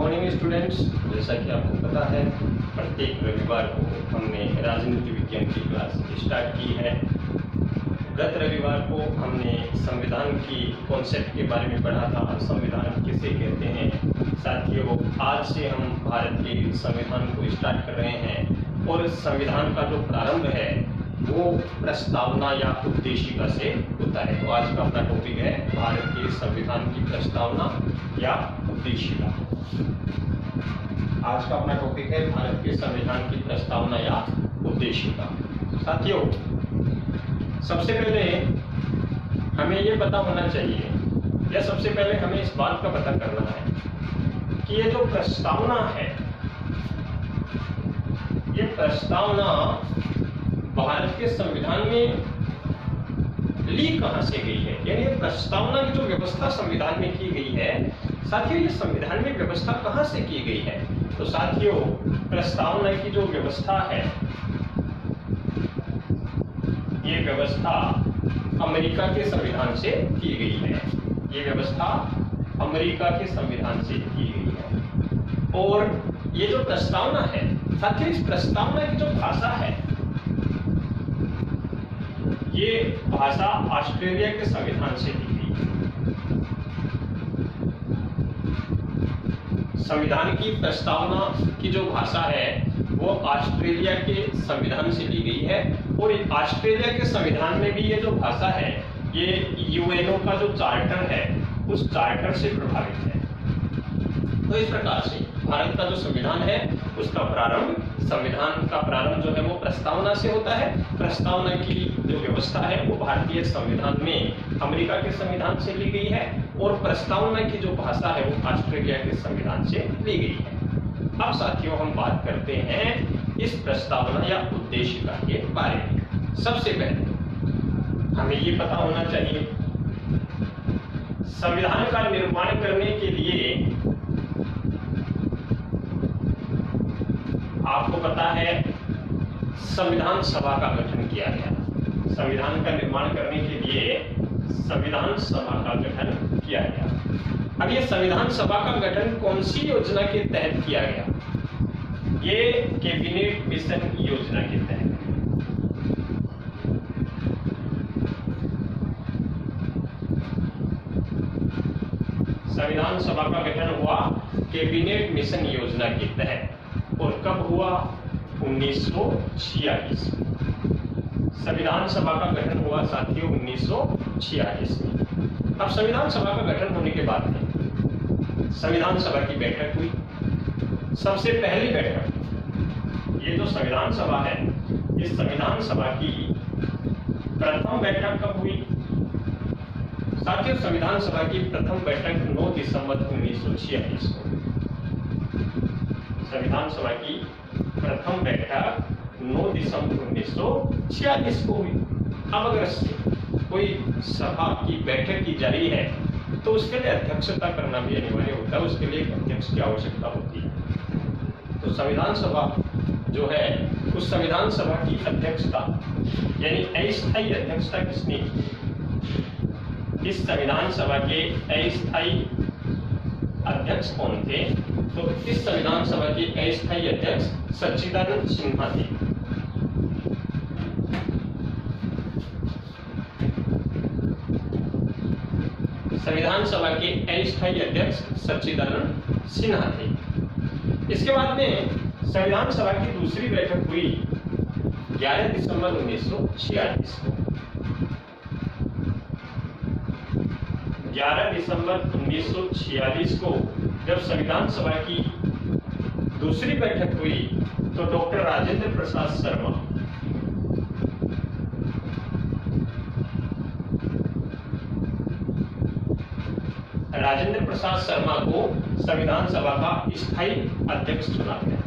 Morning students, जैसा कि आपको पता है प्रत्येक रविवार को हमने राजनीति विज्ञान की क्लास स्टार्ट की है। गत रविवार को हमने संविधान की कॉन्सेप्ट के बारे में पढ़ा था, संविधान किसे कहते हैं। साथियों, आज से हम भारत के संविधान को स्टार्ट कर रहे हैं और संविधान का जो प्रारंभ है वो प्रस्तावना या उद्देशिका से होता है। तो आज का अपना टॉपिक है भारत के संविधान की प्रस्तावना या उद्देशिका। आज का अपना टॉपिक है भारत के संविधान की प्रस्तावना या उद्देशिका। साथियों, सबसे पहले हमें ये पता होना चाहिए या सबसे पहले हमें इस बात का पता करना है कि ये जो प्रस्तावना है, ये प्रस्तावना भारत के संविधान में ली कहां से गई है, यानी ये प्रस्तावना की जो व्यवस्था संविधान में की गई है। साथियों, ये संविधान में व्यवस्था कहां से की गई है? तो साथियों, प्रस्तावना की जो व्यवस्था है, ये व्यवस्था अमेरिका के संविधान से की गई है। ये व्यवस्था अमेरिका के संविधान से की गई है। और ये जो प्रस्तावना है, साथियों, इस प्रस्तावना की जो भाषा है, ये भाषा ऑस्ट्रेलिया के संविधान से ली गई है। संविधान की प्रस्तावना की जो भाषा है वो ऑस्ट्रेलिया के संविधान से ली गई है और ऑस्ट्रेलिया के संविधान में भी ये जो भाषा है ये यूएनओ का जो चार्टर है उस चार्टर से प्रभावित है। तो इस प्रकार से भारत का जो संविधान है उसका प्रारंभ, संविधान का प्रारंभ जो है वो प्रस्तावना से होता है। प्रस्तावना की जो व्यवस्था है वो भारतीय संविधान में अमेरिका के संविधान से ली गई है और प्रस्तावना की जो भाषा है वो ऑस्ट्रेलिया के संविधान से ली गई है। अब साथियों, हम बात करते हैं इस प्रस्तावना या उद्देशिका के बारे में। सबसे पहले हमें ये पता होना चाहिए संविधान का निर्माण करने के लिए आपको पता है संविधान सभा का गठन किया गया। संविधान का निर्माण करने के लिए संविधान सभा का गठन किया गया। अब ये संविधान सभा का गठन कौन सी योजना के तहत किया गया? ये कैबिनेट मिशन योजना के तहत। संविधान सभा का गठन हुआ कैबिनेट मिशन योजना के तहत। और कब हुआ? 1946। संविधान सभा का गठन हुआ साथियों 1946 में। अब संविधान सभा का गठन होने के बाद में संविधान सभा की बैठक हुई। सबसे पहली बैठक, ये जो संविधान सभा है, इस संविधान सभा की प्रथम बैठक कब हुई? साथियों, संविधान सभा की प्रथम बैठक 9 दिसंबर 1946 को। संविधान सभा की प्रथम बैठक 9 दिसंबर 1946 को हुई। अब अगर कोई सभा की बैठक की जा रही है तो उसके लिए अध्यक्षता करना भी अनिवार्य होता है, उसके लिए एक अध्यक्ष की आवश्यकता होती है। तो संविधान सभा जो है उस संविधान सभा की अध्यक्षता यानी अस्थायी अध्यक्षता किसने की? इस संविधान सभा के अस्थायी अध्यक्ष कौन थे? तो इस संविधान सभा के अस्थायी अध्यक्ष सच्चिदानंद सिन्हा थे। संविधान सभा के अस्थायी अध्यक्ष सच्चिदानंद सिन्हा थे। इसके बाद में संविधान सभा की दूसरी बैठक हुई 11 दिसंबर 1946 को। 11 दिसंबर 1946 को जब संविधान सभा की दूसरी बैठक हुई तो डॉक्टर राजेंद्र प्रसाद शर्मा को संविधान सभा का स्थायी अध्यक्ष चुना गया।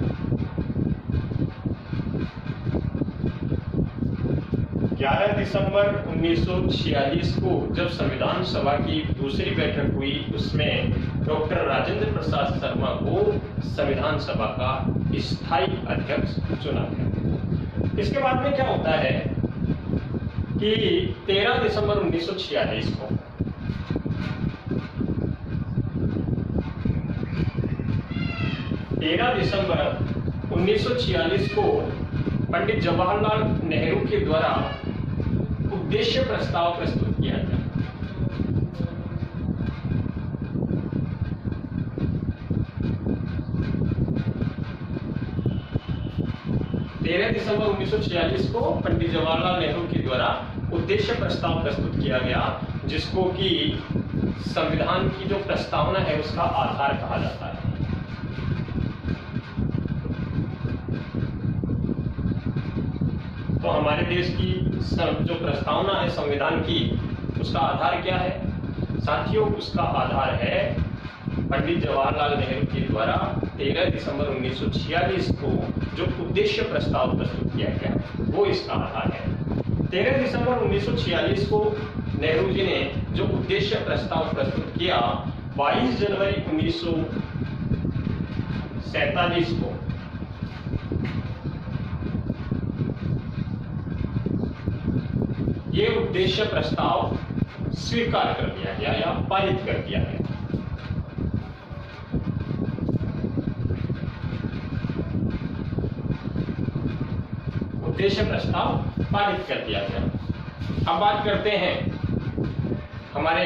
11 दिसंबर 1946 को जब संविधान सभा की दूसरी बैठक हुई उसमें डॉक्टर राजेंद्र प्रसाद शर्मा को संविधान सभा का स्थायी अध्यक्ष चुना गया। इसके बाद में क्या होता है कि 13 दिसंबर 1946 को 13 दिसंबर 1946 को पंडित जवाहरलाल नेहरू के द्वारा उद्देश्य प्रस्ताव प्रस्तुत किया गया। दिसंबर 1946 को पंडित जवाहरलाल नेहरू के द्वारा उद्देश्य प्रस्ताव प्रस्तुत किया गया, जिसको कि संविधान की जो प्रस्तावना है उसका आधार कहा जाता है। तो हमारे देश की जो प्रस्तावना है संविधान की, उसका आधार क्या है साथियों? उसका आधार है पंडित जवाहरलाल नेहरू के द्वारा 13 दिसंबर 1946 को जो उद्देश्य प्रस्ताव प्रस्तुत किया गया, वो इसका आधार है। 13 दिसंबर 1946 को नेहरू जी ने जो उद्देश्य प्रस्ताव प्रस्तुत किया, 22 जनवरी 1947 को ये उद्देश्य प्रस्ताव स्वीकार कर दिया गया या पारित कर दिया गया। उद्देश्य प्रस्ताव पारित कर दिया गया। अब बात करते हैं हमारे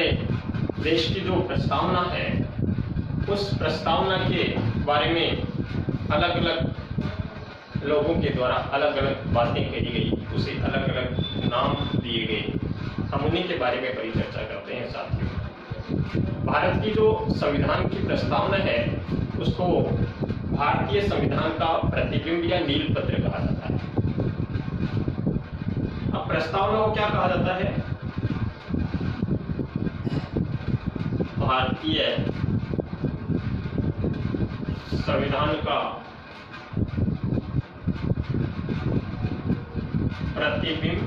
देश की जो प्रस्तावना है, उस प्रस्तावना के बारे में अलग अलग लोगों के द्वारा अलग अलग बातें कही गई, उसे अलग अलग नाम दिए गए। हम उन्हीं के बारे में परिचर्चा करते हैं साथियों। भारत की जो संविधान की प्रस्तावना है, उसको भारतीय संविधान का प्रतिबिंब या नील पत्र कहा जाता है। अब प्रस्तावना को क्या कहा जाता है? भारतीय संविधान का प्रतिबिंब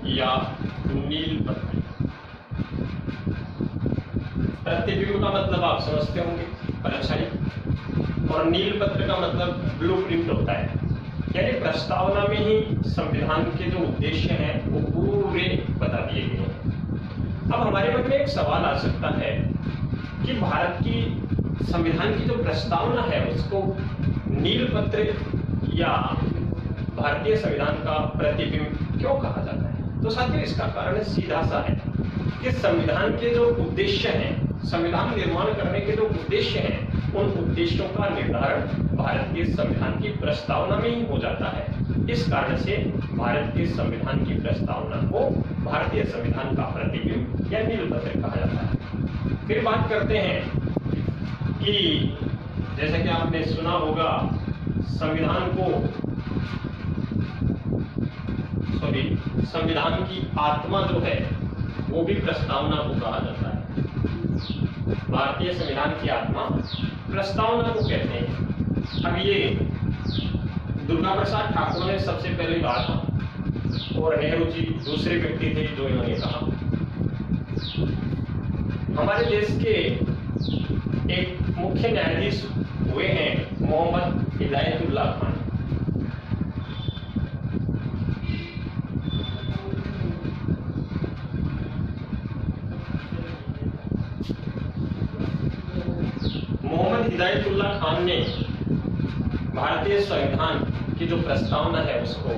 या नील पत्र। प्रतिबिंब का मतलब आप समझते होंगे, परछाई, और नील पत्र का मतलब ब्लूप्रिंट होता है। यानी प्रस्तावना में ही संविधान के जो उद्देश्य हैं वो पूरे बता दिए गए हैं। अब हमारे मन में एक सवाल आ सकता है कि भारत की संविधान की जो प्रस्तावना है उसको नील पत्र या भारतीय संविधान का प्रतिबिंब क्यों कहा जाता है? तो साथियों, इसका कारण सीधा सा है कि संविधान के जो उद्देश्य हैं, संविधान निर्माण करने के जो उद्देश्य हैं, उन उद्देश्यों का निर्धारण भारतीय संविधान की प्रस्तावना में ही हो जाता है। इस कारण से भारत के संविधान की प्रस्तावना को भारतीय संविधान का प्रतिबिंब या नील पत्र कहा जाता है। फिर बात करते हैं कि जैसे कि आपने सुना होगा, संविधान की आत्मा जो है वो भी प्रस्तावना को कहा जाता है। भारतीय संविधान की आत्मा प्रस्तावना को कहते हैं। अब ये दुर्गा प्रसाद ठाकुर ने सबसे पहले कहा था और नेहरू जी दूसरे व्यक्ति थे जो इन्होंने कहा। हमारे देश के एक मुख्य न्यायाधीश हुए हैं मोहम्मद हिदायतुल्लाह खान। हिदायतुल्लाह खान ने भारतीय संविधान की जो प्रस्तावना है उसको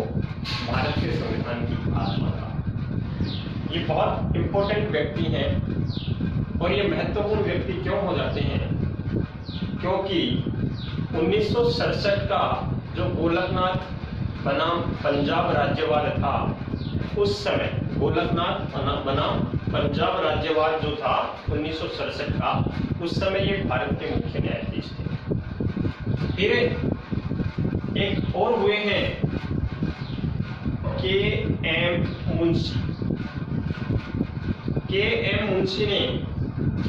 भारत के संविधान की आत्मा कहा। ये बहुत इंपॉर्टेंट व्यक्ति हैं और ये महत्वपूर्ण व्यक्ति क्यों हो जाते हैं? क्योंकि 1967 का जो गोलकनाथ बनाम पंजाब राज्यवाद था, उस समय गोलकनाथ बनाम पंजाब राज्यवाद जो था 1967 का, उस समय ये भारत के मुख्य न्यायाधीश थे। फिर एक और हुए हैं के.एम. मुंशी। के.एम. मुंशी ने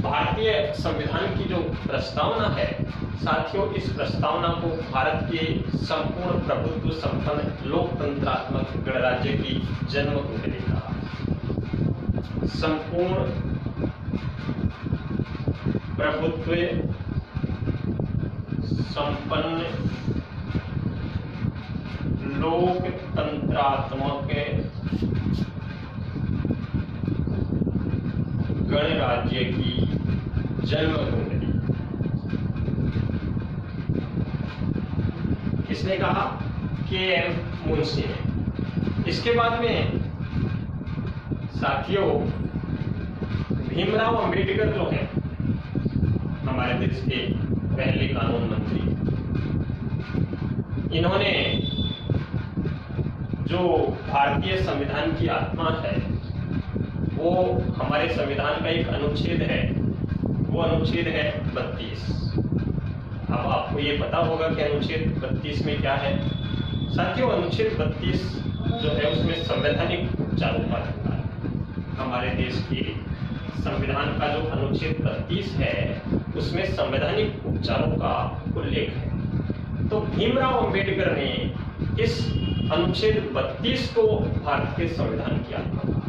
भारतीय संविधान की जो प्रस्तावना है, साथियों, इस प्रस्तावना को भारत के संपूर्ण प्रभुत्व संपन्न लोकतंत्रात्मक गणराज्य की जन्मकुंडली कहा। संपूर्ण प्रभुत्व संपन्न लोकतंत्रात्मक गणराज्य की जन्मकुंडली। किसने कहा? के.एम. मुंशी ने। इसके बाद में साथियों भीमराव अंबेडकर जो है हमारे देश के पहले कानून मंत्री, इन्होंने जो भारतीय संविधान की आत्मा है, वो हमारे संविधान का एक अनुच्छेद है, वो अनुच्छेद है 32। अब आपको ये पता होगा कि अनुच्छेद 32 में क्या है। साथियों अनुच्छेद 32 जो है उसमें संवैधानिक उपचारों का अधिकार है। हमारे देश के संविधान का जो अनुच्छेद 32 है उसमें संवैधानिक उपचारों का उल्लेख है। तो भीमराव अंबेडकर ने इस अनुच्छेद 32 को भारत के संविधान की आत्मा कहा।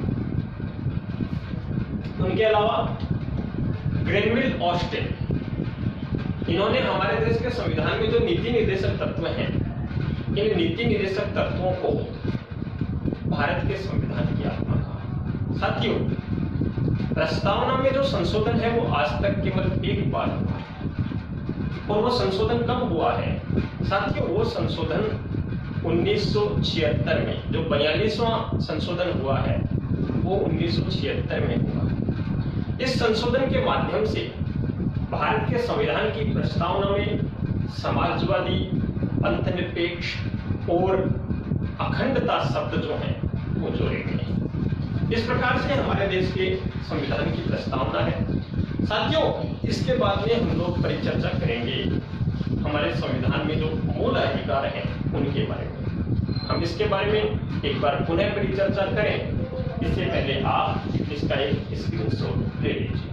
उनके अलावा ग्रेनविल ऑस्टिन, इन्होंने हमारे देश के संविधान में जो नीति निर्देशक तत्व हैं, इन नीति निर्देशक तत्वों को भारत के संविधान की आत्मा कहा। साथियों प्रस्तावना में जो संशोधन है वो आज तक केवल एक बार हुआ है। और वो संशोधन कब हुआ है? साथियों वो संशोधन 1976 में, जो 42वां संशोधन हुआ है वो 1976 में हुआ है। इस संशोधन के माध्यम से भारत के संविधान की प्रस्तावना में समाजवादी, अंतर्निरपेक्ष और अखंडता शब्द जो हैं वो जोड़े गए हैं। इस प्रकार से हमारे देश के संविधान की प्रस्तावना है। साथियों इसके बाद में हम लोग परिचर्चा करेंगे हमारे संविधान में जो मूल अधिकार हैं उनके बारे में। हम इसके बारे में एक बार पुनः परिचर्चा करें, इससे पहले आप इसका एक स्क्रीनशॉट ले लीजिए।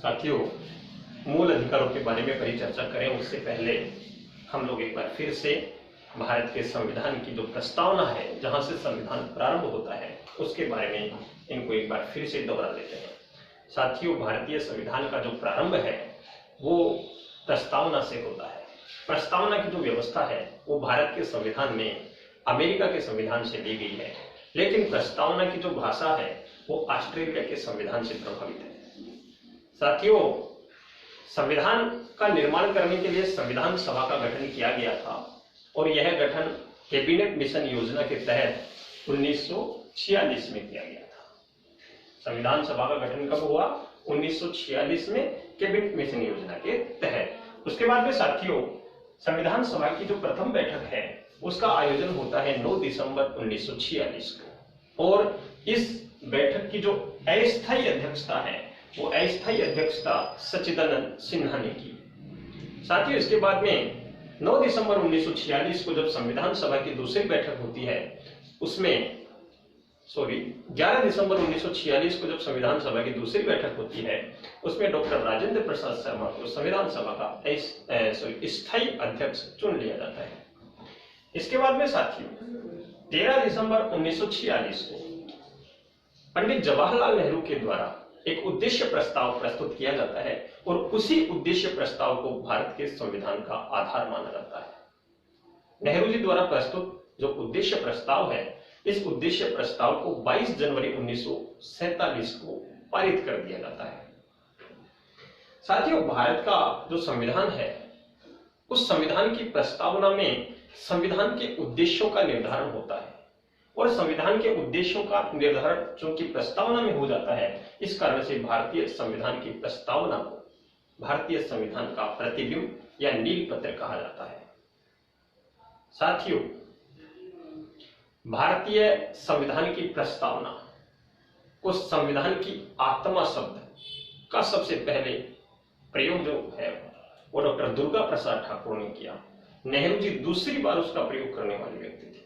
साथियों मूल अधिकारों के बारे में परिचर्चा करें उससे पहले हम लोग एक बार फिर से भारत के संविधान की जो प्रस्तावना है, जहां से संविधान प्रारंभ होता है, उसके बारे में इनको एक बार फिर से दोहरा लेते हैं। साथियों भारतीय संविधान का जो प्रारंभ है वो प्रस्तावना से होता है। प्रस्तावना की जो व्यवस्था है वो भारत के संविधान में अमेरिका के संविधान से ली गई है, लेकिन प्रस्तावना की जो भाषा है वो ऑस्ट्रेलिया के संविधान से प्रभावित है। साथियों संविधान का निर्माण करने के लिए संविधान सभा का गठन किया गया था और यह गठन कैबिनेट मिशन योजना के तहत 1946 में किया गया था। संविधान सभा का गठन कब हुआ? 1946 में कैबिनेट मिशन योजना के तहत। उसके बाद में साथियों संविधान सभा की जो प्रथम बैठक है उसका आयोजन होता है 9 दिसंबर 1946 को, और इस बैठक की जो अस्थायी अध्यक्षता है वो अस्थायी अध्यक्षता सच्चिदानंद सिन्हा ने की। साथियों इसके बाद में 9 दिसंबर 1946 को जब संविधान सभा की दूसरी बैठक होती है उसमें 11 दिसंबर 1946 को जब संविधान सभा की दूसरी बैठक होती है उसमें डॉक्टर राजेंद्र प्रसाद शर्मा को संविधान सभा का स्थायी अध्यक्ष चुन लिया जाता है। इसके बाद में साथियों 13 दिसंबर 1946 को पंडित जवाहरलाल नेहरू के द्वारा एक उद्देश्य प्रस्ताव प्रस्तुत किया जाता है और उसी उद्देश्य प्रस्ताव को भारत के संविधान का आधार माना जाता है। नेहरू जी द्वारा प्रस्तुत जो उद्देश्य प्रस्ताव है, इस उद्देश्य प्रस्ताव को 22 जनवरी 1947 को पारित कर दिया जाता है। साथियों भारत का जो संविधान है उस संविधान की प्रस्तावना में संविधान के उद्देश्यों का निर्धारण होता है, और संविधान के उद्देश्यों का निर्धारण चूंकि प्रस्तावना में हो जाता है, इस कारण से भारतीय संविधान की प्रस्तावना को भारतीय संविधान का प्रतिबिंब या नील पत्र कहा जाता है। साथियों भारतीय संविधान की प्रस्तावना को संविधान की आत्मा शब्द का सबसे पहले प्रयोग जो है वो डॉक्टर दुर्गा प्रसाद ठाकुर ने किया। नेहरू जी दूसरी बार उसका प्रयोग करने वाले व्यक्ति थे,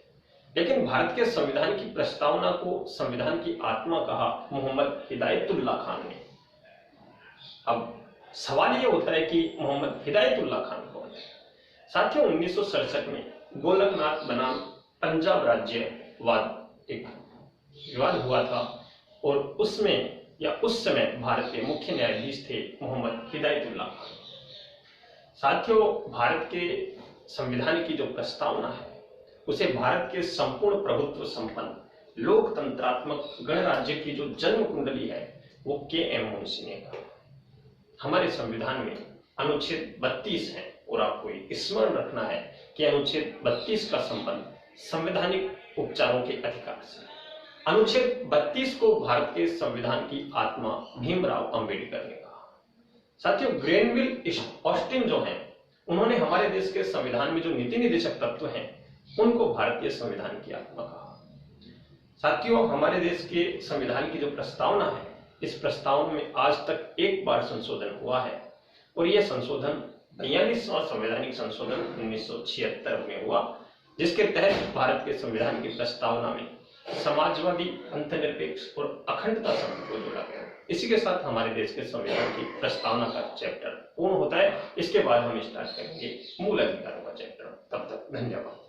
लेकिन भारत के संविधान की प्रस्तावना को संविधान की आत्मा कहा मोहम्मद हिदायतुल्लाह खान ने। अब सवाल यह होता है कि मोहम्मद हिदायतुल्लाह खान कौन है? साथियों 1967 में गोलकनाथ बनाम पंजाब राज्यवाद एक विवाद हुआ था और उसमें या उस समय भारत के मुख्य न्यायाधीश थे मोहम्मद हिदायतुल्लाह खान। साथियों भारत के संविधान की जो प्रस्तावना है उसे भारत के संपूर्ण प्रभुत्व संपन्न लोकतंत्रात्मक गणराज्य की जो जन्म कुंडली है वो के.एम. मुंशी ने कहा। हमारे संविधान में अनुच्छेद 32 है और आपको ये स्मरण रखना है कि अनुच्छेद 32 का संबंध संवैधानिक उपचारों के अधिकार से। अनुच्छेद 32 को भारत के संविधान की आत्मा भीमराव अंबेडकर ने कहा। साथियों, ग्रेनविल ऑस्टिन जो हैं, उन्होंने हमारे देश के संविधान में जो नीति निर्देशक तत्व हैं उनको भारतीय संविधान की आत्मा कहा। साथियों, हमारे देश के संविधान की जो प्रस्तावना है, इस प्रस्तावना में आज तक एक बार संशोधन हुआ है और यह संशोधन 42वां संवैधानिक संशोधन 1976 में हुआ, जिसके तहत भारत के संविधान की प्रस्तावना में समाजवादी, अंतर्निरपेक्ष और अखंडता शब्द को जोड़ा गया। इसी के साथ हमारे देश के संविधान की प्रस्तावना का चैप्टर पूर्ण होता है। इसके बाद हम स्टार्ट करेंगे मूल अधिकारों का चैप्टर। तब तक धन्यवाद।